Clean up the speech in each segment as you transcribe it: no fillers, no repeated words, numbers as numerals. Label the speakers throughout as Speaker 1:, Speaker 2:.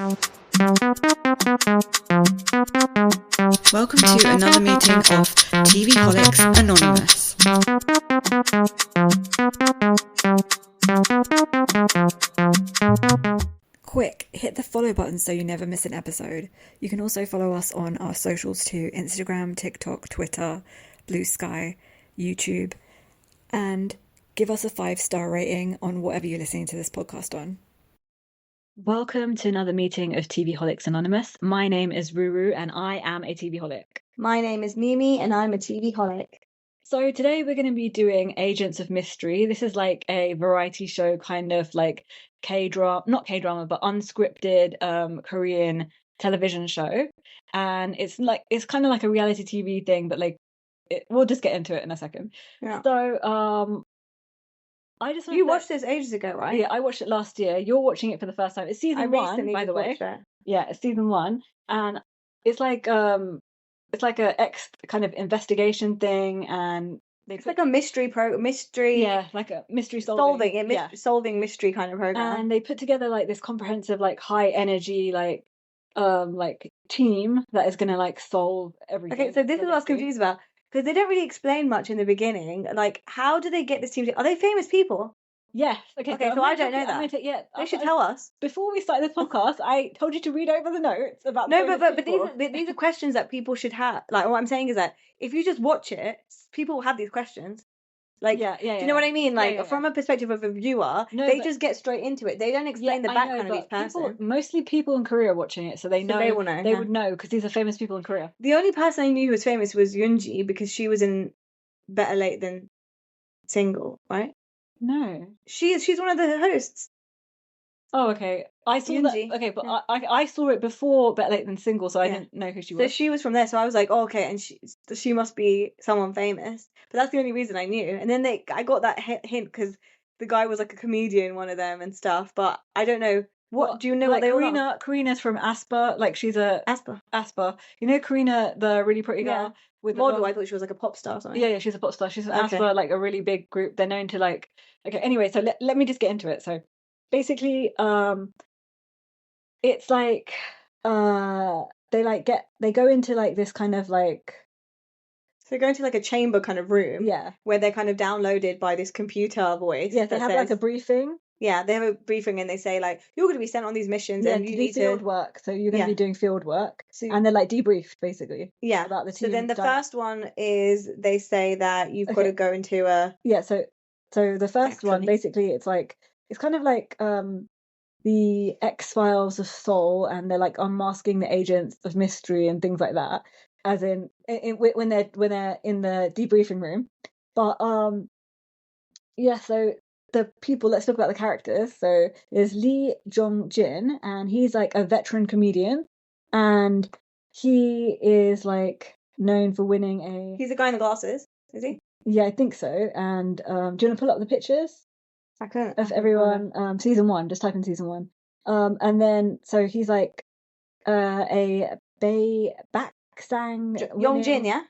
Speaker 1: Welcome to another meeting of TV Holics Anonymous. Quick, hit the follow button so you never miss an episode. You can also follow us on our socials too: Instagram, TikTok, Twitter, Blue Sky, YouTube, and give us a 5-star rating on whatever you're listening to this podcast on. Welcome to another meeting of TV Holics Anonymous. My name is Ruru and I am a TV holic.
Speaker 2: My name is Mimi and I'm a TV holic.
Speaker 1: So today we're going to be doing Agents of Mystery. This is like a variety show, kind of like K-drama, not K-drama, but unscripted Korean television show. And it's kind of like a reality TV thing, but like we'll just get into it in a second.
Speaker 2: Yeah.
Speaker 1: So I just
Speaker 2: You watched this ages ago, right?
Speaker 1: Yeah, I watched it last year. You're watching it for the first time. It's season 1, by the way.
Speaker 2: It.
Speaker 1: Yeah, it's season 1, and it's like a kind of investigation thing, and
Speaker 2: it's like a mystery.
Speaker 1: Yeah, like a mystery solving.
Speaker 2: Solving mystery kind of program.
Speaker 1: And they put together like this comprehensive, like high energy, like team that is gonna like solve everything.
Speaker 2: Okay, so this is what I was confused about. Because they don't really explain much in the beginning. Like, how do they get this team? Are they famous people?
Speaker 1: Yes. Okay,
Speaker 2: so I don't know that. They should tell us.
Speaker 1: Before we started this podcast, I told you to read over the notes about.
Speaker 2: No, but these are questions that people should have. Like, what I'm saying is that if you just watch it, people will have these questions. Like, do you know what I mean? Like, from a perspective of a viewer, just get straight into it. They don't explain the background of each person.
Speaker 1: Mostly people in Korea are watching it, so they know.
Speaker 2: So they will know.
Speaker 1: They would know because these are famous people in Korea.
Speaker 2: The only person I knew who was famous was Eun-ji because she was in Better Late Than Single, right?
Speaker 1: No,
Speaker 2: she's one of the hosts.
Speaker 1: Oh, okay. I saw Eun-ji. That. Okay, but yeah. I saw it before Better Late Than Single, so I didn't know who she was.
Speaker 2: So she was from there, so I was like, oh, okay, and she must be someone famous. But that's the only reason I knew. And then I got that hint because the guy was like a comedian, one of them, and stuff. But I don't know. Do you know
Speaker 1: like
Speaker 2: what they were?
Speaker 1: Karina's from Aespa. Like she's a
Speaker 2: Aespa.
Speaker 1: You know Karina, the really pretty girl with
Speaker 2: model. I thought she was like a pop star or something.
Speaker 1: Yeah, she's a pop star. She's from Aespa, like a really big group. They're known to like. Okay, anyway, so let me just get into it. So basically, it's like they go into like this kind of like.
Speaker 2: So they go into like a chamber kind of room.
Speaker 1: Yeah.
Speaker 2: Where they're kind of downloaded by this computer voice.
Speaker 1: Yeah, they have like a briefing.
Speaker 2: Yeah, they have a briefing and they say like, you're going to be sent on these missions and you need to
Speaker 1: field work. So you're going to be doing field work. And they're like debriefed basically.
Speaker 2: Yeah.
Speaker 1: About the team.
Speaker 2: So then the first one is they say that you've got to go into a.
Speaker 1: Yeah. So the first one basically it's kind of like the X-Files of Seoul, and they're like unmasking the agents of mystery and things like that. As in when they're in the debriefing room, but so the people. Let's talk about the characters. So there's Yong-jin, and he's like a veteran comedian, and he is like known for winning a.
Speaker 2: He's the guy in the glasses, is he?
Speaker 1: Yeah, I think so. And do you want to pull up the pictures?
Speaker 2: I couldn't.
Speaker 1: Of everyone. Season 1. Just type in season 1. And then so he's like a Baksang
Speaker 2: Yong-jin, yeah?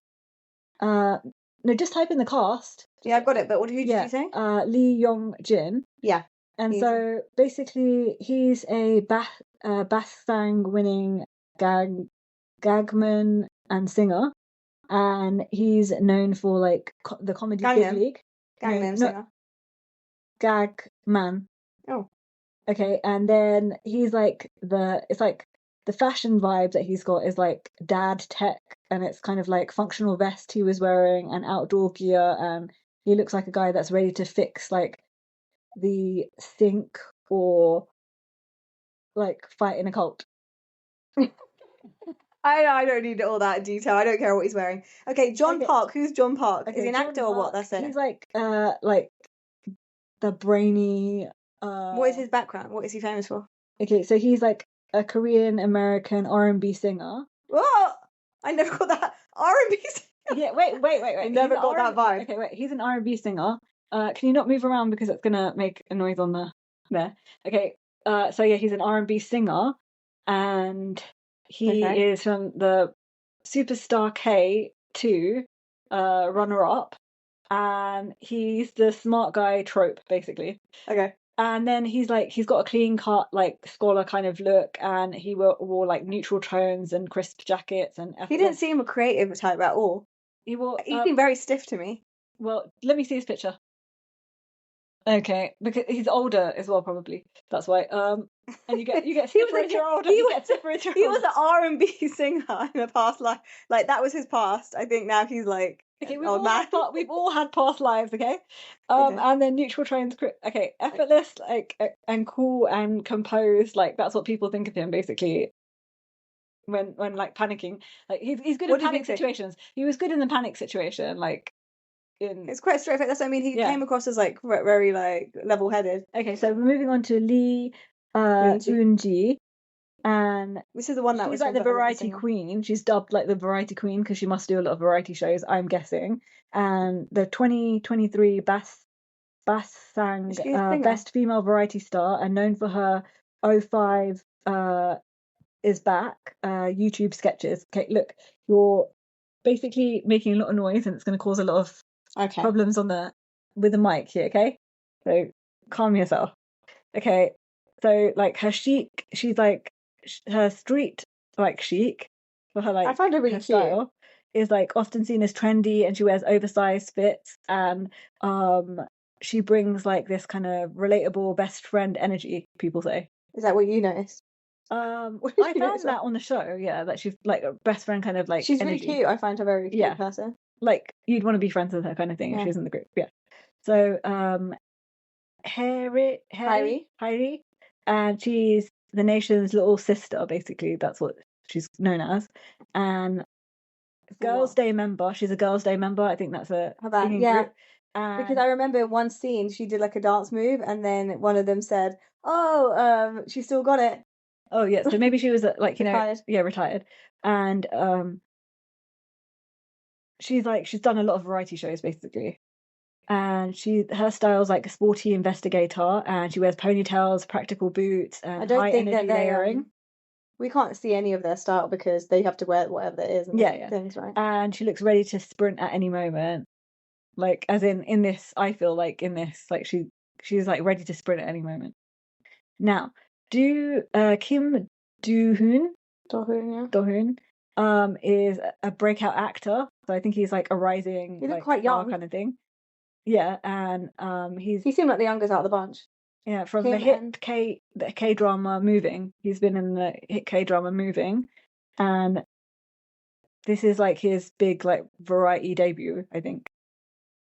Speaker 1: No, just type in the cast.
Speaker 2: Yeah, I've got it, but who did you say?
Speaker 1: Lee Yong-jin.
Speaker 2: Yeah.
Speaker 1: And so basically he's a Baksang winning gagman and singer, and he's known for like the comedy Big League.
Speaker 2: Gangnam singer.
Speaker 1: Gagman.
Speaker 2: Oh.
Speaker 1: Okay, and then he's like it's like the fashion vibe that he's got is like dad tech, and it's kind of like functional vest he was wearing and outdoor gear, and he looks like a guy that's ready to fix like the sink or like fight in a cult.
Speaker 2: I don't need all that detail. I don't care what he's wearing. Okay, John Park. Who's John Park? Okay, is he an actor or what? That's it.
Speaker 1: He's like the brainy.
Speaker 2: What is his background? What is he famous for?
Speaker 1: Okay, so he's like a Korean American R&B singer.
Speaker 2: What? I never got that R&B singer.
Speaker 1: Yeah, wait.
Speaker 2: I never got that vibe.
Speaker 1: Okay, wait. He's an R&B singer. Can you not move around because it's gonna make a noise on there? Okay. So yeah, he's an R&B singer, and he is from the Superstar K2 runner-up, and he's the smart guy trope basically.
Speaker 2: Okay.
Speaker 3: And then he's got a clean cut, like scholar kind of look, and he wore like neutral tones and crisp jackets and
Speaker 2: He didn't seem a creative type at all.
Speaker 3: He
Speaker 2: seemed very stiff to me.
Speaker 3: Well, let me see his picture. Okay, because he's older as well, probably. That's why. And you get stiffer as you're older. He
Speaker 2: was an R&B singer in a past life. Like that was his past. I think now he's like.
Speaker 3: Okay, we've all had past lives. Okay, and then neutral tones. Okay, effortless, like and cool and composed. Like that's what people think of him basically. When like panicking, like he's good in panic situations. He was good in the panic situation, like.
Speaker 2: It's quite straightforward. That's what I mean. He came across as like very like level-headed.
Speaker 3: Okay, so we're moving on to Lee Eun-ji, and
Speaker 2: this is the one that was
Speaker 3: like the variety queen. She's dubbed like the variety queen because she must do a lot of variety shows, I'm guessing. And the 2023 Basang Best Female Variety Star, and known for her 05 is back YouTube sketches. Okay, look, you're basically making a lot of noise, and it's going to cause a lot of problems with the mic here, okay? So calm yourself. Okay, so like her chic, she's like her street like chic for her like.
Speaker 2: I find her really cute.
Speaker 3: Style is like often seen as trendy, and she wears oversized fits, and she brings like this kind of relatable best friend energy. People say.
Speaker 2: Is that what you noticed?
Speaker 3: I found that on the show, that she's like a best friend kind of like.
Speaker 2: She's
Speaker 3: energy.
Speaker 2: really cute. I find her very cute person.
Speaker 3: Like you'd want to be friends with her kind of thing if she was in the group. Yeah. So Hye-ri, and she's the nation's little sister, basically. That's what she's known as. And Girls' Day member. She's a Girls' Day member. I think that's a singing group.
Speaker 2: Because I remember in one scene she did like a dance move, and then one of them said, "Oh, she still got it."
Speaker 3: Oh yeah, so maybe she was like
Speaker 2: retired.
Speaker 3: Retired, and she's done a lot of variety shows basically, and her style's like a sporty investigator, and she wears ponytails, practical boots, and
Speaker 2: I don't
Speaker 3: high
Speaker 2: think
Speaker 3: energy
Speaker 2: that
Speaker 3: layering.
Speaker 2: We can't see any of their style because they have to wear whatever it is. And things, right?
Speaker 3: And she looks ready to sprint at any moment, like as in this. I feel like in this, like she's like ready to sprint at any moment. Now, Kim Do-Hoon, is a breakout actor. So I think he's like a rising,
Speaker 2: he looked quite young
Speaker 3: kind of thing. Yeah, and he
Speaker 2: seemed like the youngest out of the bunch.
Speaker 3: Yeah, from the hit K drama Moving. He's been in the hit K drama Moving, and this is like his big like variety debut, I think.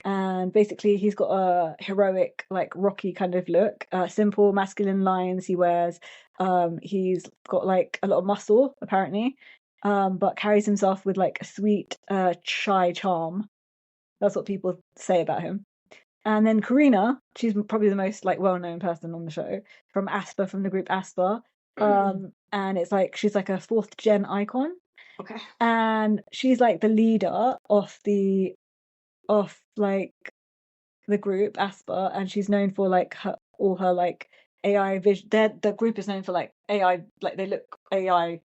Speaker 3: And basically he's got a heroic like Rocky kind of look, simple masculine lines he wears. He's got like a lot of muscle apparently, but carries himself with like a sweet shy charm. That's what people say about him. And then Karina, she's probably the most like well-known person on the show, from the group Aespa. And it's like she's like a fourth gen icon.
Speaker 2: Okay.
Speaker 3: And she's like the leader of like the group Aespa, and she's known for like all her like AI vision. The group is known for like AI, like they look AI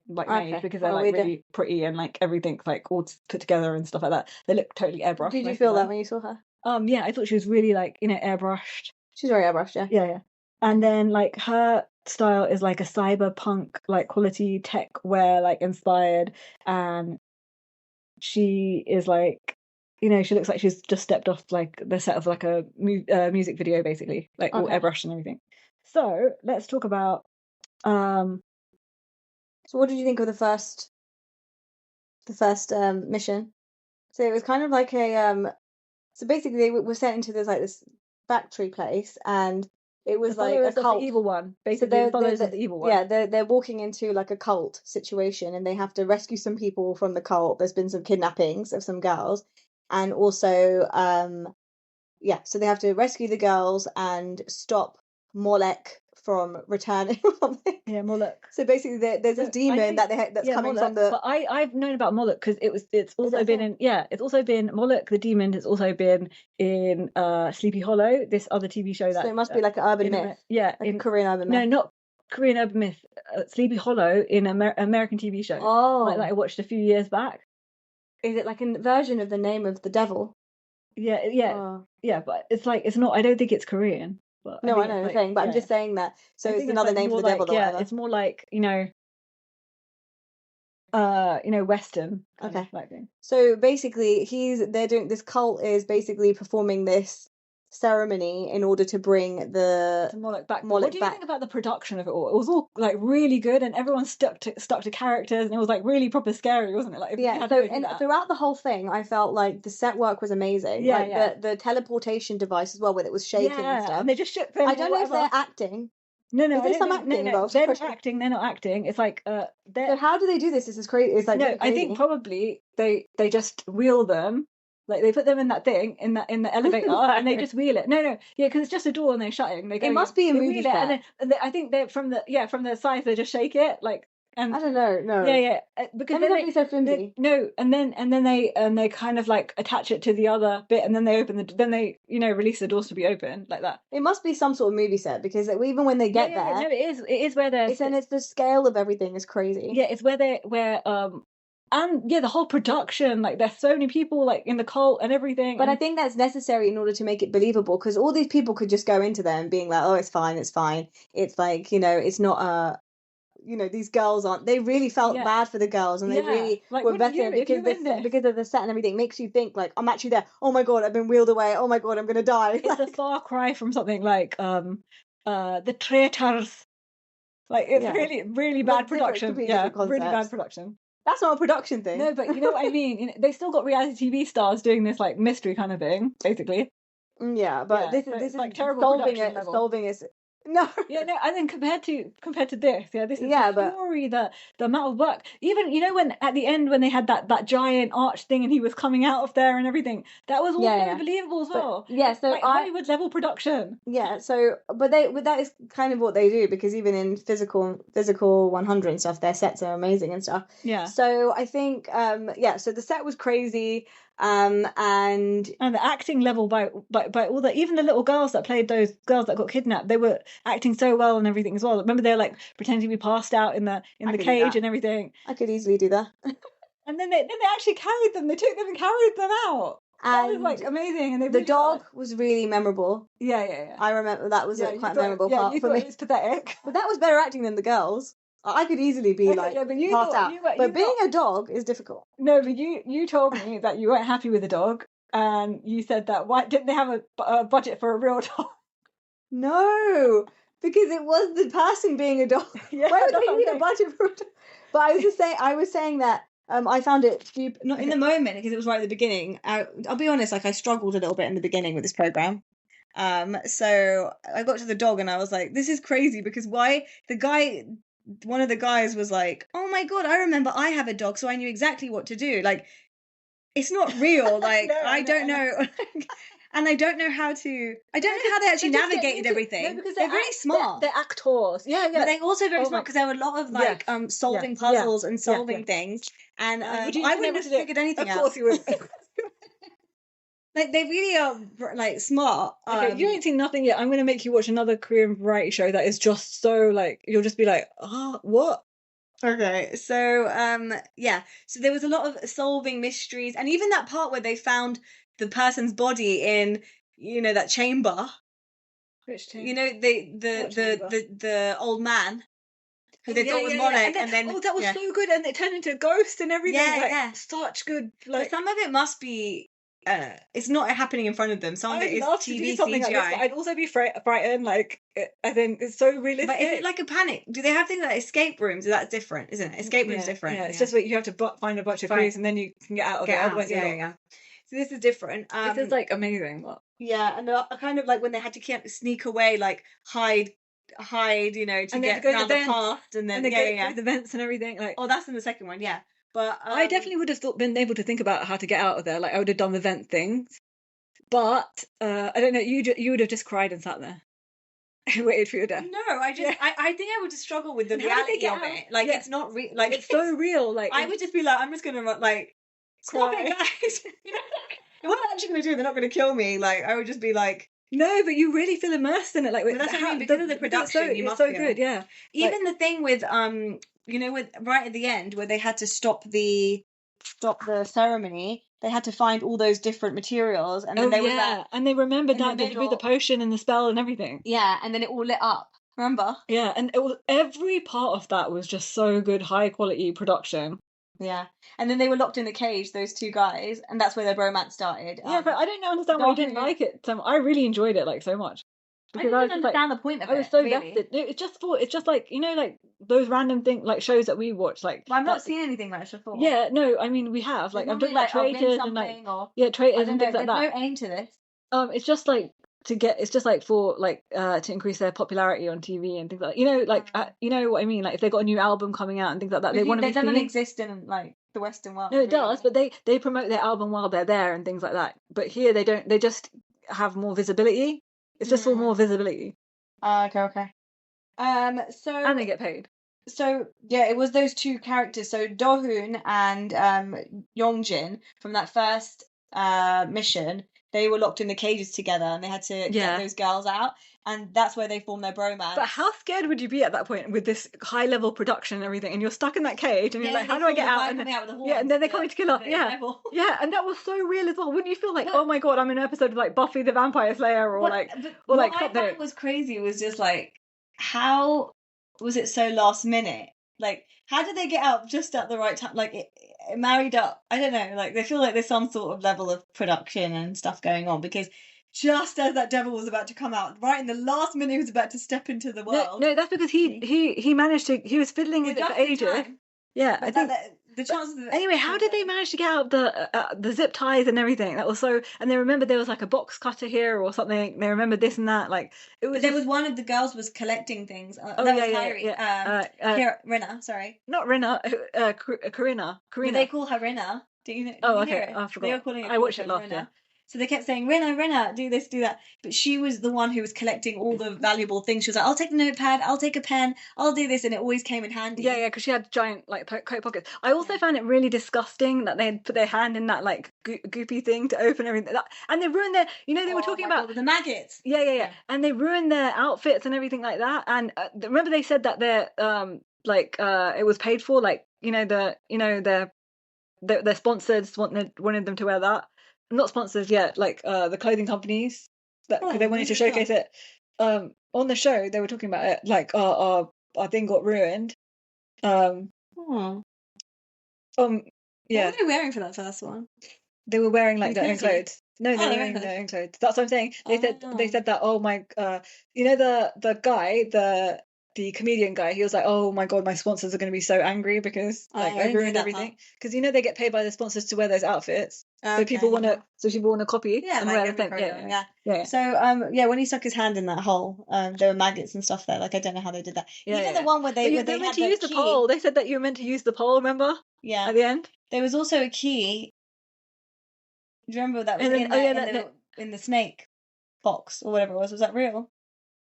Speaker 3: like made because they're like really pretty and like everything's like all put together and stuff like that. They look totally airbrushed.
Speaker 2: Did you feel that when you saw her?
Speaker 3: Yeah, I thought she was really like airbrushed.
Speaker 2: She's very airbrushed,
Speaker 3: yeah. And then like her style is like a cyberpunk like quality tech wear like inspired, and she is like she looks like she's just stepped off like the set of like a music video basically, like all airbrushed and everything. So let's talk about
Speaker 2: so what did you think of the first mission? So it was kind of like a so basically they were sent into this factory place, and it was like a cult.
Speaker 3: The evil one, basically. So followers of the evil one.
Speaker 2: Yeah, they're walking into like a cult situation, and they have to rescue some people from the cult. There's been some kidnappings of some girls, and also so they have to rescue the girls and stop Molech from returning or something.
Speaker 3: Yeah, Molech.
Speaker 2: So basically, there's a demon that's coming
Speaker 3: Molech,
Speaker 2: from the.
Speaker 3: But I've known about Molech because it's also been Molech the demon. It's also been in Sleepy Hollow, this other TV show that.
Speaker 2: So it must be like an urban myth.
Speaker 3: Yeah,
Speaker 2: like in Korean urban myth.
Speaker 3: No, not Korean urban myth. Sleepy Hollow in American TV show.
Speaker 2: Oh,
Speaker 3: like that I watched a few years back.
Speaker 2: Is it like a version of the name of the devil?
Speaker 3: Yeah, but it's like it's not. I don't think it's Korean. But
Speaker 2: No, I
Speaker 3: it's
Speaker 2: know the
Speaker 3: like,
Speaker 2: thing, but I'm
Speaker 3: yeah.
Speaker 2: just saying that. So
Speaker 3: I
Speaker 2: it's
Speaker 3: think
Speaker 2: another
Speaker 3: like
Speaker 2: name for
Speaker 3: more
Speaker 2: the devil, or
Speaker 3: yeah,
Speaker 2: whatever.
Speaker 3: it's more like, Western kind of like thing.
Speaker 2: So basically, they're doing this cult is basically performing this ceremony in order to bring the
Speaker 3: Moloch back.
Speaker 2: Moloch
Speaker 3: What do you
Speaker 2: back.
Speaker 3: think about the production of it all? It was all like really good, and everyone stuck to characters, and it was like really proper scary, wasn't it? Like, if you
Speaker 2: Yeah,
Speaker 3: had
Speaker 2: so
Speaker 3: to go through that.
Speaker 2: throughout the whole thing, I felt like the set work was amazing.
Speaker 3: Yeah,
Speaker 2: like
Speaker 3: yeah.
Speaker 2: the teleportation device as well, where it was shaking and
Speaker 3: Yeah,
Speaker 2: stuff.
Speaker 3: and they just shook them
Speaker 2: I
Speaker 3: or
Speaker 2: don't know if
Speaker 3: whatever.
Speaker 2: they're acting.
Speaker 3: No,
Speaker 2: Is there some acting involved?
Speaker 3: they're not acting. They're not acting. It's like
Speaker 2: So how do they do this? This is crazy. It's like
Speaker 3: no,
Speaker 2: really
Speaker 3: I
Speaker 2: crazy.
Speaker 3: think probably they just wheel them. Like they put them in that thing in the elevator and they just wheel it. No, yeah, because it's just a door and they're shutting. They go.
Speaker 2: It must be a
Speaker 3: they
Speaker 2: movie
Speaker 3: wheel it,
Speaker 2: set.
Speaker 3: and I think they're from the sides they just shake it like. And
Speaker 2: I don't know. No.
Speaker 3: Yeah. Because
Speaker 2: then they so flimsy.
Speaker 3: No, and then they kind of like attach it to the other bit, and then they release the doors to be open like that.
Speaker 2: It must be some sort of movie set because even when they get there,
Speaker 3: no, it is where they're.
Speaker 2: It's the scale of everything is crazy.
Speaker 3: Yeah, it's and yeah, the whole production, like there's so many people like in the cult and everything.
Speaker 2: But I think that's necessary in order to make it believable, because all these people could just go into them being like, oh, it's fine. It's like, it's not these girls aren't. They really felt bad for the girls, and they really were better because of the set and everything. It makes you think like, I'm actually there. Oh my god, I've been wheeled away. Oh my god, I'm gonna die.
Speaker 3: It's a far cry from something like the Traitors. Like it's really really bad production. Yeah, really bad production.
Speaker 2: That's not a production thing.
Speaker 3: No, but you know what I mean. They still got reality TV stars doing this like mystery kind of thing, basically.
Speaker 2: Yeah, but this is
Speaker 3: like terrible
Speaker 2: solving it. No.
Speaker 3: Yeah, no, and then compared to this, this is
Speaker 2: the
Speaker 3: story, the amount of work. Even when at the end when they had that giant arch thing and he was coming out of there and everything, that was all very believable as well.
Speaker 2: But, so
Speaker 3: like Hollywood level production.
Speaker 2: Yeah, so but that is kind of what they do, because even in physical 100 and stuff, their sets are amazing and stuff.
Speaker 3: Yeah.
Speaker 2: So I think so the set was crazy. And
Speaker 3: the acting level by all even the little girls that played those girls that got kidnapped, they were acting so well and everything as well. Remember they were like pretending to be passed out in the cage and everything.
Speaker 2: I could easily do that.
Speaker 3: And then they actually carried them. They took them and carried them out. That was like amazing. And
Speaker 2: the dog was really memorable.
Speaker 3: Yeah.
Speaker 2: I remember that was a quite memorable part for me.
Speaker 3: It was pathetic.
Speaker 2: But that was better acting than the girls. I could easily be passed out. But being a dog is difficult.
Speaker 3: No, but you told me that you weren't happy with the dog, and you said that why didn't they have a budget for a real dog?
Speaker 2: No, because it was the person being a dog. Why would they need a budget for a dog? But I was saying that I found it stupid. Not in the moment, because it was right at the beginning. I'll be honest, like I struggled a little bit in the beginning with this program. So I got to the dog and I was like, this is crazy, because why one of the guys was like, oh my god, I remember I have a dog, so I knew exactly what to do. Like, it's not real. Like, I don't know. And I don't know how they actually navigated everything. No, because they're very smart.
Speaker 3: They're actors. Yeah.
Speaker 2: But they're also very smart, because there were a lot of solving puzzles and solving things. And I wouldn't have figured anything out.
Speaker 3: Of course you would.
Speaker 2: Like, they really are like smart.
Speaker 3: Okay, you ain't seen nothing yet. I'm going to make you watch another Korean variety show that is just so like, you'll just be like, what?
Speaker 2: Okay, so so there was a lot of solving mysteries, and even that part where they found the person's body in that chamber.
Speaker 3: Which chamber?
Speaker 2: The old man who they thought was Moloch, and then
Speaker 3: that was so good, and it turned into a ghost and everything. Such good.
Speaker 2: But some of it must be. It's not happening in front of them. Some of it is TV CGI.
Speaker 3: Like I'd also be frightened. Like, I think it's so realistic.
Speaker 2: But is it like a panic? Do they have things like escape rooms? That's different, isn't it? Escape rooms different.
Speaker 3: Yeah, it's just that you have to find a bunch of clues and then you can get out of it. Otherwise,
Speaker 2: yeah. So this is different.
Speaker 3: This is like amazing. What?
Speaker 2: Yeah, and kind of like when they had to sneak away, like hide, to get around the past, and then
Speaker 3: go through the vents and everything. Like,
Speaker 2: that's in the second one, yeah. But
Speaker 3: I definitely would have been able to think about how to get out of there. Like, I would have done the vent things, but I don't know. You would have just cried and sat there, and waited for your death.
Speaker 2: No, I think I would just struggle with the reality of it. Like, it's not real. Like,
Speaker 3: it's so real. Like,
Speaker 2: I would just be like, I'm just gonna like stop it, guys. What are they actually gonna do? They're not gonna kill me. Like, I would just be like.
Speaker 3: No, but you really feel immersed in it. Like,
Speaker 2: that's what I mean, because of the production.
Speaker 3: It's so good, yeah.
Speaker 2: Even the thing with with right at the end where they had to stop the stop the ceremony, they had to find all those different materials, and then they were
Speaker 3: and they remembered
Speaker 2: in the
Speaker 3: that they did the
Speaker 2: middle.
Speaker 3: potion and the spell and everything.
Speaker 2: Yeah, and then it all lit up. Remember?
Speaker 3: Yeah, and it was, every part of that was just so good, high quality production.
Speaker 2: Yeah, and then they were locked in the cage, those two guys, and that's where their bromance started.
Speaker 3: Yeah, but I don't understand why you didn't
Speaker 2: Do-Hoon-
Speaker 3: like it. I really enjoyed it like so much.
Speaker 2: I
Speaker 3: Because
Speaker 2: didn't
Speaker 3: was just, like,
Speaker 2: understand the point of
Speaker 3: I was
Speaker 2: it,
Speaker 3: so
Speaker 2: really.
Speaker 3: vested. No, it's just like, you know, like those random like shows that we watch, like.
Speaker 2: But I've not
Speaker 3: that-
Speaker 2: seen anything like this before.
Speaker 3: Yeah, no, I mean we have. Like I'm
Speaker 2: Normally,
Speaker 3: talking about
Speaker 2: I'll win
Speaker 3: traitors and like
Speaker 2: something, or
Speaker 3: traitors
Speaker 2: I
Speaker 3: and
Speaker 2: don't know.
Speaker 3: things like
Speaker 2: There's
Speaker 3: that.
Speaker 2: no aim to this.
Speaker 3: It's just like it's just like for like to increase their popularity on TV and things like that. You know, like you know what I mean. Like if they got a new album coming out and things like that, they want to be
Speaker 2: That doesn't
Speaker 3: seen.
Speaker 2: exist in like the Western world.
Speaker 3: No, it
Speaker 2: really.
Speaker 3: does, but they promote their album while they're there and things like that. But here they don't. They just have more visibility. It's just for more visibility.
Speaker 2: Okay. So
Speaker 3: And they get paid.
Speaker 2: So yeah, it was those two characters. So Do-Hoon and Yong-jin from that first mission. They were locked in the cages together, and they had to get those girls out, and that's where they formed their bromance.
Speaker 3: But how scared would you be at that point with this high level production and everything, and you're stuck in that cage, and you're like, how do I get out? And then they're coming to kill us. Yeah, and that was so real as well. Wouldn't you feel like, oh my god, I'm in an episode of like Buffy the Vampire Slayer, or
Speaker 2: what I found was crazy was just like, how was it so last minute? Like, how did they get out just at the right time? Like, it married up. I don't know. Like, they feel like there's some sort of level of production and stuff going on, because just as that devil was about to come out, right in the last minute, he was about to step into the world.
Speaker 3: No, that's because he managed to. He was fiddling with it for ages. Yeah,
Speaker 2: I think the chances.
Speaker 3: Anyway, how did they manage to get out the zip ties and everything? That was so. And they remembered there was like a box cutter here or something. They remembered this and that. Like it was.
Speaker 2: There was one of the girls was collecting things. That was Hye-ri. Rina, sorry.
Speaker 3: Not Rina. Karina.
Speaker 2: But they call her Rina. Do you know?
Speaker 3: Oh, okay. I forgot.
Speaker 2: They were calling it.
Speaker 3: I watched it last year.
Speaker 2: So they kept saying, Rina, do this, do that. But she was the one who was collecting all the valuable things. She was like, I'll take a notepad, I'll take a pen, I'll do this. And it always came in handy.
Speaker 3: Yeah, because she had giant, like, coat pockets. I also found it really disgusting that they had put their hand in that, like, goopy thing to open everything. And they ruined their, you know, they were talking about...
Speaker 2: the maggots.
Speaker 3: Yeah. And they ruined their outfits and everything like that. And remember they said that their, it was paid for, like, their sponsors wanted them to wear that. Not sponsors yet, like the clothing companies, because they wanted to showcase it. On the show, they were talking about it, like our thing got ruined. Yeah.
Speaker 2: What were they wearing for that first one?
Speaker 3: They were wearing like their own clothes. No, they were wearing their own clothes. That's what I'm saying. They said that. Oh my, the guy, the comedian guy, he was like, oh my god, my sponsors are going to be so angry because I ruined everything. Because they get paid by the sponsors to wear those outfits. Okay. So people want to copy and wear the same. Yeah.
Speaker 2: So when he stuck his hand in that hole, there were maggots and stuff there. Like I don't know how they did that. The one where they
Speaker 3: meant to use the pole. They said that you were meant to use the pole. Remember?
Speaker 2: Yeah.
Speaker 3: At the end,
Speaker 2: there was also a key. Do you remember that was in the snake box or whatever it was? Was that real?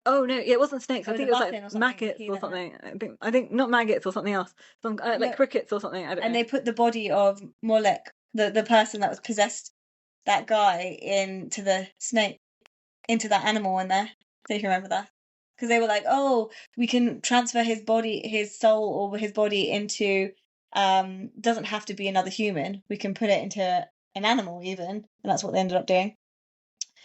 Speaker 3: Oh no, it wasn't snakes. I think it was like maggots or something. I think not maggots or something else. Some like crickets or something. I don't know.
Speaker 2: And they put the body of Molek, the person that was possessed, that guy, into the snake, into that animal in there. So you can remember that, because they were like, oh, we can transfer his body, his soul, or his body into. Doesn't have to be another human. We can put it into an animal even, and that's what they ended up doing.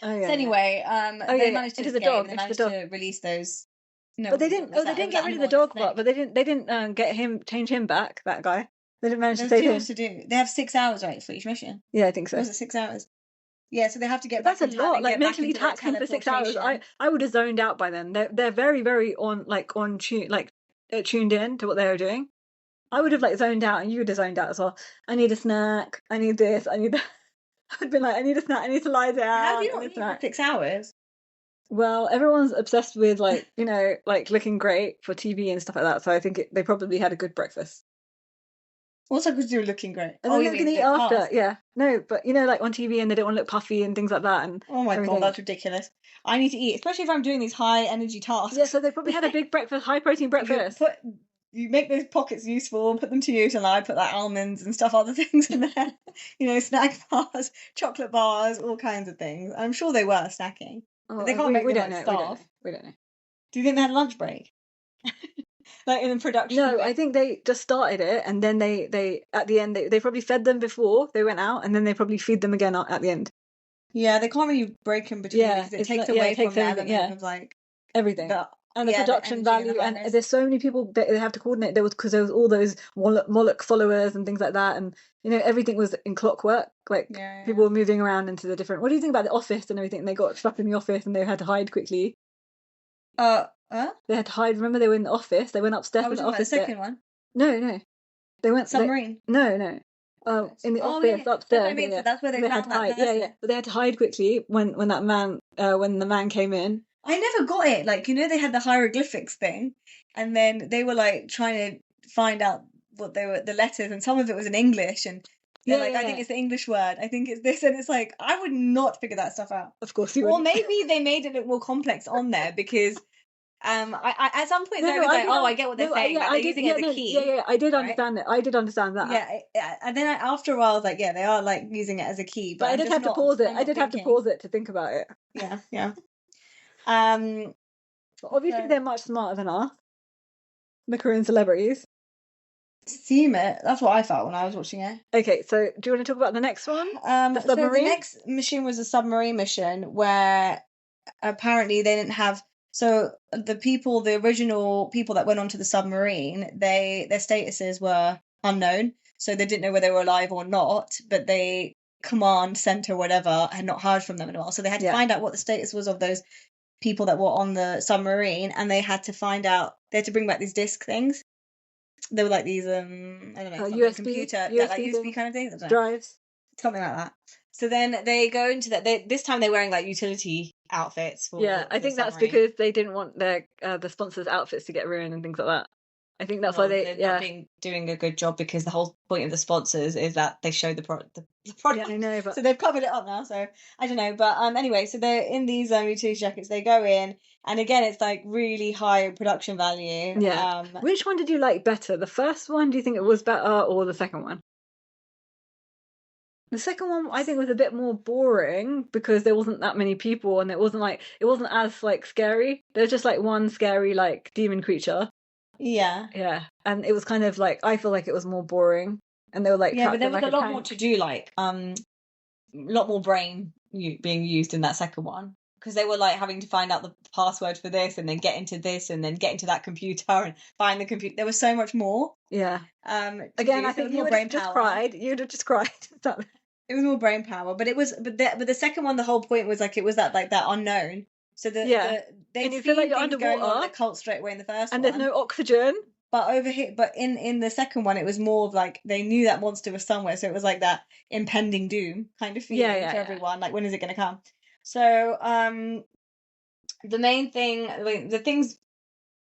Speaker 2: So anyway, they managed to escape. They managed to release those. No,
Speaker 3: but they didn't. They didn't get rid of the dog part. But they didn't change him back. That guy. They didn't manage to save him.
Speaker 2: To do. They have 6 hours, right, for each mission.
Speaker 3: Yeah, I think so.
Speaker 2: Was it 6 hours? Yeah, so they have to get.
Speaker 3: That's a lot. Like mentally taxing for 6 hours. I would have zoned out by then. They're very very on tune, tuned in to what they were doing. I would have zoned out, and you would have zoned out as well. I need a snack. I need this. I need that. I'd been like, I need a snack. I need to lie down.
Speaker 2: How do you not eat for 6 hours?
Speaker 3: Well, everyone's obsessed with looking great for TV and stuff like that. So I think they probably had a good breakfast.
Speaker 2: Also, because you're looking great.
Speaker 3: And then they're going to eat after. Yeah. No, but on TV and they don't want to look puffy and things like that. And
Speaker 2: oh my god, that's ridiculous. I need to eat, especially if I'm doing these high energy tasks.
Speaker 3: Yeah, so they probably had a big breakfast, high protein breakfast.
Speaker 2: You make those pockets useful, put them to use, and I put almonds and stuff, other things in there. Snack bars, chocolate bars, all kinds of things. I'm sure they were snacking. But they can't make them starve.
Speaker 3: We don't know.
Speaker 2: Do you think they had a lunch break? Like in production?
Speaker 3: No, I think they just started it, and then they at the end they probably fed them before they went out, and then they probably feed them again at the end.
Speaker 2: Yeah, they can't really break in between
Speaker 3: Yeah,
Speaker 2: because it
Speaker 3: it's
Speaker 2: takes
Speaker 3: not- yeah,
Speaker 2: away
Speaker 3: it takes
Speaker 2: from the
Speaker 3: everything,
Speaker 2: element
Speaker 3: yeah.
Speaker 2: of like
Speaker 3: Everything.
Speaker 2: the
Speaker 3: And the
Speaker 2: yeah,
Speaker 3: production
Speaker 2: energy and the
Speaker 3: value, and
Speaker 2: highness.
Speaker 3: there's so many people that they have to coordinate. There was because there was all those Moloch followers and things like that, and everything was in clockwork. Like people were moving around into the different. What do you think about the office and everything? They got stuck in the office and they had to hide quickly. They had to hide. Remember, they were in the office. They went upstairs in the office.
Speaker 2: The second one.
Speaker 3: No. They went
Speaker 2: Submarine.
Speaker 3: No. In the office upstairs.
Speaker 2: That's what I mean. So that's where they
Speaker 3: had
Speaker 2: found
Speaker 3: to
Speaker 2: that
Speaker 3: hide.
Speaker 2: person.
Speaker 3: Yeah. But they had to hide quickly when that man when the man came in.
Speaker 2: I never got it. Like, they had the hieroglyphics thing, and then they were like trying to find out what they were, the letters, and some of it was in English, and they're I think it's the English word, I think it's this, and it's like, I would not figure that stuff out.
Speaker 3: Of course you would.
Speaker 2: Or maybe they made it look more complex on there because I at some point I was like, I get what they're saying. They're using it as a key.
Speaker 3: Yeah, I did understand it. I did understand that.
Speaker 2: Yeah, and then after a while, I was like, they are like using it as a key.
Speaker 3: But I did have to pause it. I did have to pause it to think about it.
Speaker 2: Yeah.
Speaker 3: Obviously, they're much smarter than us, the Korean celebrities.
Speaker 2: Seem it. That's what I felt when I was watching it.
Speaker 3: Okay, so do you want to talk about the next one? The submarine?
Speaker 2: So the next mission was a submarine mission where apparently they didn't have. So the original people that went onto the submarine, their statuses were unknown. So they didn't know whether they were alive or not, but the command center, whatever, had not heard from them in a while. So they had to find out what the status was of those people that were on the submarine, and they had to find out. They had to bring back these disc things. They were like these I don't know,
Speaker 3: USB
Speaker 2: computer,
Speaker 3: USB,
Speaker 2: USB kind of things,
Speaker 3: drives,
Speaker 2: something like that. So then they go into that. This time they're wearing like utility outfits.
Speaker 3: I think that's because they didn't want their the sponsors' outfits to get ruined and things like that. I think that's why they're
Speaker 2: not doing a good job, because the whole point of the sponsors is that they show the product.
Speaker 3: Yeah, I know, but...
Speaker 2: So they've covered it up now. So I don't know, but anyway, so they're in these utility jackets. They go in, and again, it's like really high production value.
Speaker 3: Yeah. Which one did you like better? The first one? Do you think it was better, or the second one? The second one, I think, was a bit more boring because there wasn't that many people, and it wasn't as like scary. There was just like one scary like demon creature. Yeah, and it was kind of like, I feel like it was more boring, and they were like,
Speaker 2: but there was a lot more to do, like a lot more brain being used in that second one, because they were like having to find out the password for this, and then get into this, and then get into that computer and find the computer. There was so much more.
Speaker 3: Yeah. Again, I think you would have just cried. You'd have just cried.
Speaker 2: It was more brain power, but the second one, the whole point was like, it was that unknown. So they feel like you're underwater, on the cult straight away in the first one,
Speaker 3: and there's no oxygen.
Speaker 2: But over here, in the second one, it was more of like they knew that monster was somewhere, so it was like that impending doom kind of feeling for everyone. Like, when is it going to come? So the main thing, the things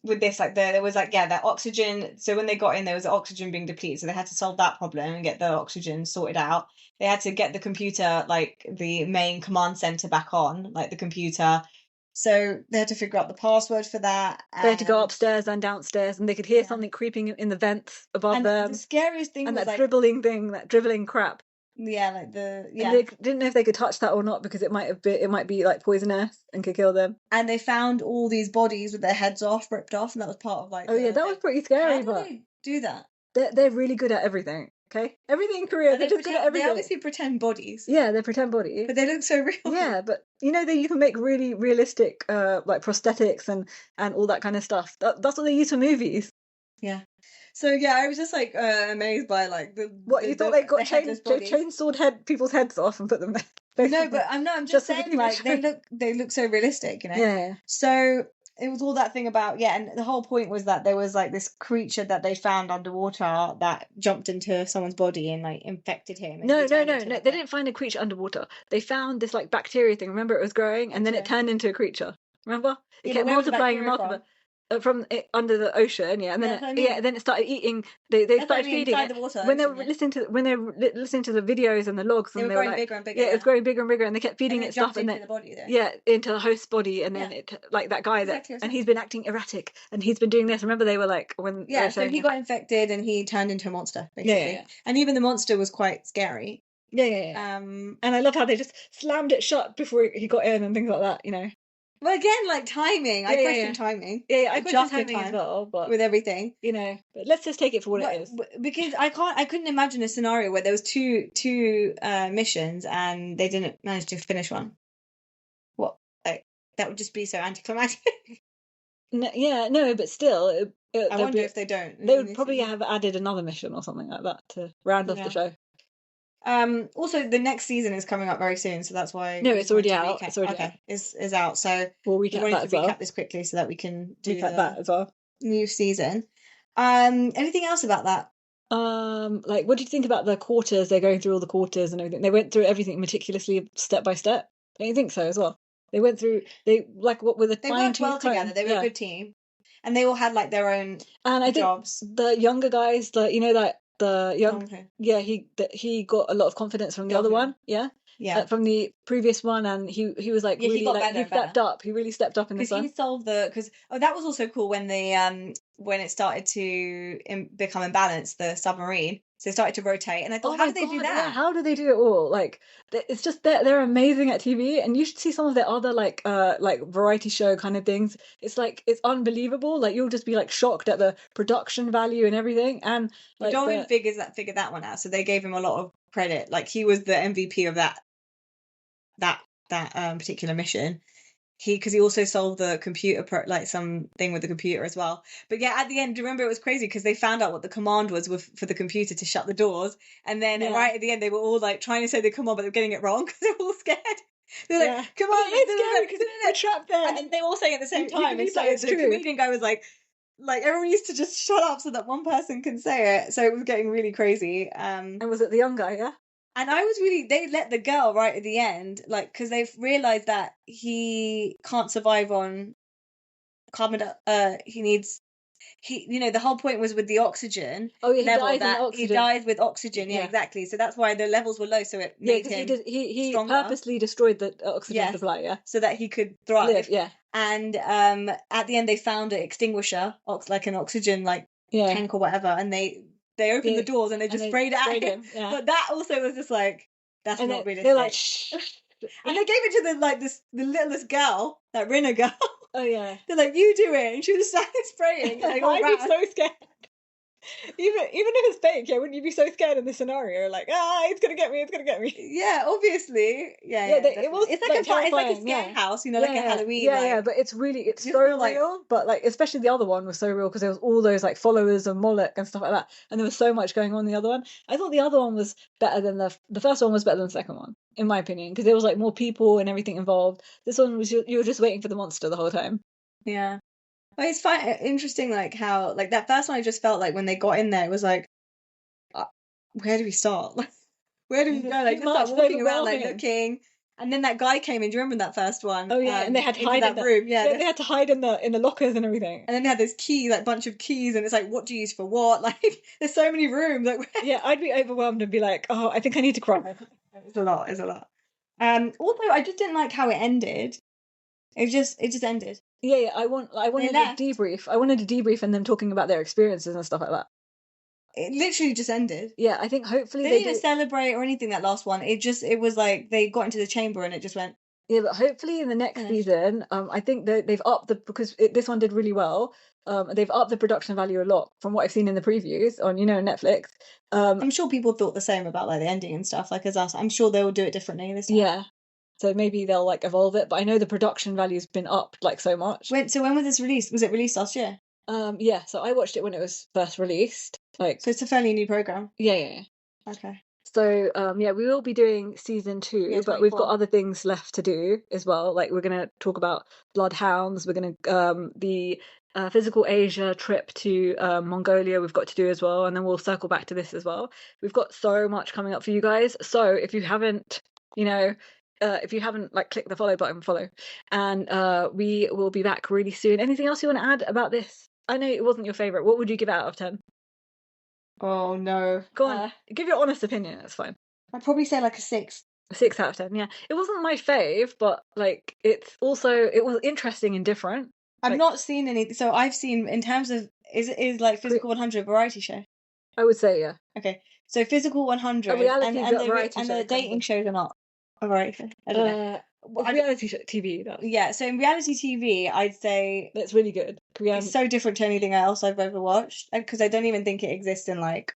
Speaker 2: with this, like there was like that oxygen. So when they got in, there was oxygen being depleted, so they had to solve that problem and get the oxygen sorted out. They had to get the computer, like the main command center, back on, like the computer. So they had to figure out the password for that.
Speaker 3: They had to go upstairs and downstairs, and they could hear something creeping in the vents above them.
Speaker 2: The scariest thing
Speaker 3: was that
Speaker 2: like,
Speaker 3: dribbling crap.
Speaker 2: Yeah, like
Speaker 3: And they didn't know if they could touch that or not, because it might be like poisonous and could kill them.
Speaker 2: And they found all these bodies with their heads ripped off, and that was part of like.
Speaker 3: That was pretty scary.
Speaker 2: How do they do that?
Speaker 3: They're really good at everything. Okay, everything in Korea, they're just good at everything.
Speaker 2: They obviously pretend bodies.
Speaker 3: Yeah, they pretend bodies,
Speaker 2: but they look so real.
Speaker 3: Yeah, but that you can make really realistic, like prosthetics and all that kind of stuff. That's what they use for movies.
Speaker 2: Yeah. So I was just like amazed by like
Speaker 3: you thought they got chainsawed people's heads off and put them there.
Speaker 2: No, but I'm just saying, like they look so realistic,
Speaker 3: Yeah.
Speaker 2: So it was all that thing about and the whole point was that there was like this creature that they found underwater that jumped into someone's body and like infected him.
Speaker 3: No. They didn't find a creature underwater. They found this like bacteria thing. Remember, it was growing, and then it turned into a creature. Remember, it kept multiplying and multiplying. From under the ocean, and then then it started eating. They started feeding it
Speaker 2: the water,
Speaker 3: when they were listening to the videos and the logs, and they were like,
Speaker 2: bigger and bigger.
Speaker 3: Yeah, it was growing bigger and bigger, and they kept feeding it stuff, and then
Speaker 2: the body,
Speaker 3: into the host's body, and then it like that guy and he's been acting erratic, and he's been doing this. Remember, they were like when
Speaker 2: so he got infected and he turned into a monster, basically.
Speaker 3: Yeah.
Speaker 2: And even the monster was quite scary.
Speaker 3: Yeah. And I love how they just slammed it shut before he got in and things like that.
Speaker 2: Well, again, like timing. I question timing.
Speaker 3: I question timing as well, but
Speaker 2: with everything,
Speaker 3: but let's just take it for what it is.
Speaker 2: Because I couldn't imagine a scenario where there was two missions and they didn't manage to finish one. What? Like, that would just be so anticlimactic.
Speaker 3: No, but still,
Speaker 2: I wonder if they don't.
Speaker 3: They would probably have added another mission or something like that to round off the show.
Speaker 2: Also, the next season is coming up very soon, so that's why.
Speaker 3: No, it's already out. It's already out.
Speaker 2: Is out. So
Speaker 3: we'll recap that as well.
Speaker 2: Recap this quickly so that we can do
Speaker 3: that as well.
Speaker 2: New season. Anything else about that?
Speaker 3: Like, what do you think about the quarters? They're going through all the quarters and everything. They went through everything meticulously, step by step. Don't you think so as well? They went through. They what with a
Speaker 2: They worked well together. They were a good team, and they all had like their own
Speaker 3: and I
Speaker 2: jobs.
Speaker 3: Think the younger guys, he got a lot of confidence from the other one. From the previous one, and he was like really he stepped up. He really stepped up in this one.
Speaker 2: He solved that was also cool when when it started to become imbalanced, the submarine. So they started to rotate, and I thought, how did they do that?
Speaker 3: Yeah, how do they do it all? Like, it's just they're amazing at TV, and you should see some of their other like variety show kind of things. It's like it's unbelievable. Like you'll just be like shocked at the production value and everything. And like
Speaker 2: Do-Hoon figured that one out, so they gave him a lot of credit. Like he was the MVP of that particular mission. Because he also solved the computer something with the computer as well. But yeah, at the end, do you remember it was crazy because they found out what the command was for the computer to shut the doors, and then right at the end they were all like trying to say the command, but they were getting it wrong because they were all scared. They're like, "Come on,
Speaker 3: it's scary, they're trapped there,"
Speaker 2: and then they were all saying at the same time. And so the comedian guy was like everyone used to just shut up so that one person can say it. So it was getting really crazy.
Speaker 3: And was it the young guy? Yeah.
Speaker 2: And they let the girl right at the end, like, because they've realized that he can't survive on carbon. The whole point was with the oxygen.
Speaker 3: Oh yeah,
Speaker 2: he dies with oxygen. Yeah, exactly. So that's why the levels were low. So it made him
Speaker 3: he purposely destroyed the oxygen supply. Yeah,
Speaker 2: so that he could thrive.
Speaker 3: Yeah.
Speaker 2: And at the end they found an extinguisher, like an oxygen tank or whatever, and they opened the doors and they just sprayed it at him. Yeah. But that also was just like, that's not realistic.
Speaker 3: They're like, shh.
Speaker 2: And they gave it to the littlest girl, that Rinna girl.
Speaker 3: Oh yeah.
Speaker 2: They're like, you do it, and she was just spraying.
Speaker 3: I'd be so scared. Even if it's fake, wouldn't you be so scared in this scenario? Like, it's gonna get me,
Speaker 2: Yeah, obviously. It's like a scare house, like a Halloween.
Speaker 3: Yeah, but it's so real. But like, especially the other one was so real because there was all those like followers of Moloch and stuff like that, and there was so much going on in the other one. I thought the other one was better than the first one was better than the second one, in my opinion, because there was like more people and everything involved. This one was you were just waiting for the monster the whole time.
Speaker 2: Yeah. Well, it's interesting, like how that first one I just felt like when they got in there, it was like, where do we start? Where do we go? Like, just start walking around, looking. And then that guy came in. Do you remember that first one?
Speaker 3: Oh yeah, and they had to hide in that room. Yeah, they had to hide in the lockers and everything.
Speaker 2: And then they had this key, bunch of keys, and it's like, what do you use for what? Like, there's so many rooms. Like,
Speaker 3: yeah, I'd be overwhelmed and be like, oh, I think I need to cry.
Speaker 2: It's a lot. Also, I just didn't like how it ended. It just ended.
Speaker 3: Yeah, I wanted a debrief. I wanted a debrief and them talking about their experiences and stuff like that.
Speaker 2: It literally just ended.
Speaker 3: Yeah, I think hopefully
Speaker 2: they didn't celebrate or anything. That last one, it was like they got into the chamber and it just went.
Speaker 3: Yeah, but hopefully in the next season, I think they've upped because this one did really well. They've upped the production value a lot from what I've seen in the previews on Netflix.
Speaker 2: I'm sure people thought the same about the ending and stuff as us. I'm sure they will do it differently this time.
Speaker 3: Yeah. So maybe they'll evolve it, but I know the production value's been upped so much.
Speaker 2: So when was this released? Was it released last year?
Speaker 3: Yeah. So I watched it when it was first released.
Speaker 2: So it's a fairly new program.
Speaker 3: Yeah.
Speaker 2: Okay.
Speaker 3: So we will be doing season 2, but we've got other things left to do as well. Like we're gonna talk about Bloodhounds. We're gonna the physical Asia trip to Mongolia we've got to do as well, and then we'll circle back to this as well. We've got so much coming up for you guys. So if you haven't, click the follow button, follow. And we will be back really soon. Anything else you want to add about this? I know it wasn't your favourite. What would you give out of 10?
Speaker 2: Oh, no.
Speaker 3: Go on. Give your honest opinion. That's fine.
Speaker 2: I'd probably say a 6.
Speaker 3: A 6 out of 10, yeah. It wasn't my fave, but it was interesting and different.
Speaker 2: I've not seen any. So I've seen, in terms of, is Physical 100 a variety show?
Speaker 3: I would say, yeah.
Speaker 2: Okay. So Physical 100 and the dating shows are not. All right. I don't know.
Speaker 3: Reality TV.
Speaker 2: Yeah, so in reality TV, I'd say
Speaker 3: that's really good.
Speaker 2: It's so different to anything else I've ever watched, because I don't even think it exists in like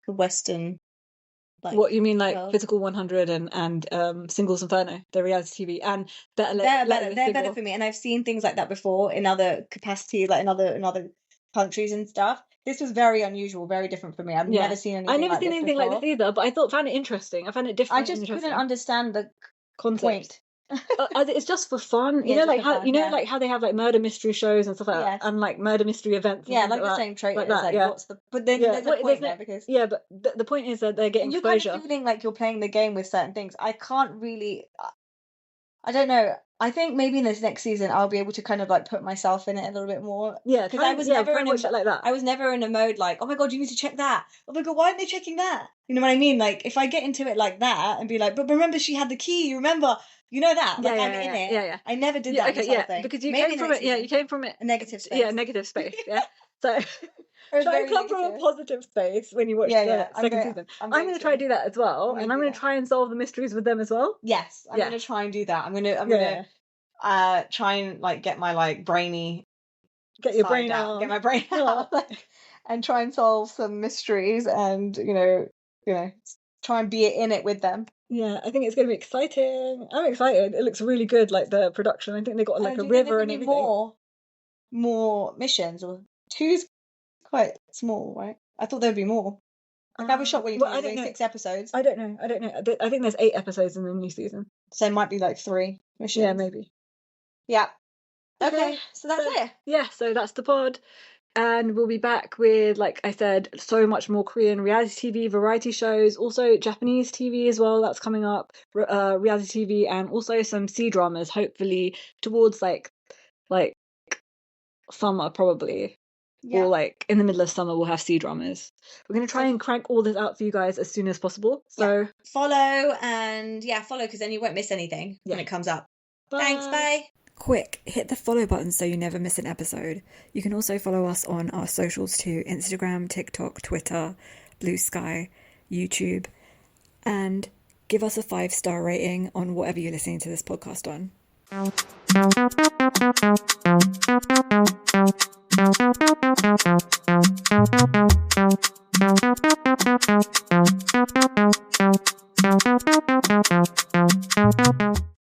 Speaker 2: a Western.
Speaker 3: Like, what you mean, like
Speaker 2: world.
Speaker 3: Physical 100 and Singles Inferno, the reality TV, and
Speaker 2: they're better for me, and I've seen things like that before in other capacities, like in other countries and stuff. This was very unusual, very different for me. I've never seen anything.
Speaker 3: Like this either, but I found it interesting. I found it different.
Speaker 2: I just couldn't understand the
Speaker 3: concept. It's just for fun, you know, like how like how they have like murder mystery shows and stuff like that, and like murder mystery events. And
Speaker 2: like the same trait.
Speaker 3: Like that,
Speaker 2: what's the? But then there's a point there because
Speaker 3: but the point is that they're getting exposure.
Speaker 2: You're kind of feeling like you're playing the game with certain things. I can't really. I don't know. I think maybe in this next season I'll be able to kind of like put myself in it a little bit more.
Speaker 3: Yeah, because I was never in like that.
Speaker 2: I was never in a mode like, oh my god, you need to check that. Oh my god, why aren't they checking that? You know what I mean? Like if I get into it like that and be like, but remember she had the key. You remember? You know that? Like I'm in it.
Speaker 3: Yeah.
Speaker 2: I never did that. Okay, thing.
Speaker 3: Because you came from it. Yeah, you came from it.
Speaker 2: A negative space.
Speaker 3: Yeah, negative space. Yeah. So try and come from a positive space when you watch the second season. I'm going to try to do that as well, and I'm going to try and solve the mysteries with them as well.
Speaker 2: Yes, I'm going to try and do that. I'm going to try and like get my like brainy
Speaker 3: get your brain out.
Speaker 2: Get my brain out and try and solve some mysteries and you know try and be in it with them.
Speaker 3: Yeah, I think it's going to be exciting. I'm excited. It looks really good, like the production. I think they got like a river and everything.
Speaker 2: More missions, or 2's quite small, right? I thought there'd be more. Like I was shocked when you told me 6 episodes.
Speaker 3: I don't know. I think there's 8 episodes in the new season.
Speaker 2: So it might be like 3 missions.
Speaker 3: Yeah, maybe.
Speaker 2: Yeah. Okay, so that's it.
Speaker 3: Yeah, so that's the pod. And we'll be back with, like I said, so much more Korean reality TV, variety shows, also Japanese TV as well. That's coming up, reality TV, and also some C-dramas, hopefully towards like summer probably. Yeah. Or like in the middle of summer we'll have C-dramas. We're going to try and crank all this out for you guys as soon as possible. So
Speaker 2: follow because then you won't miss anything when it comes up. Bye. Thanks, bye.
Speaker 1: Quick, hit the follow button so you never miss an episode. You can also follow us on our socials too: Instagram, TikTok, Twitter, Blue Sky, YouTube, and give us a 5-star rating on whatever you're listening to this podcast on.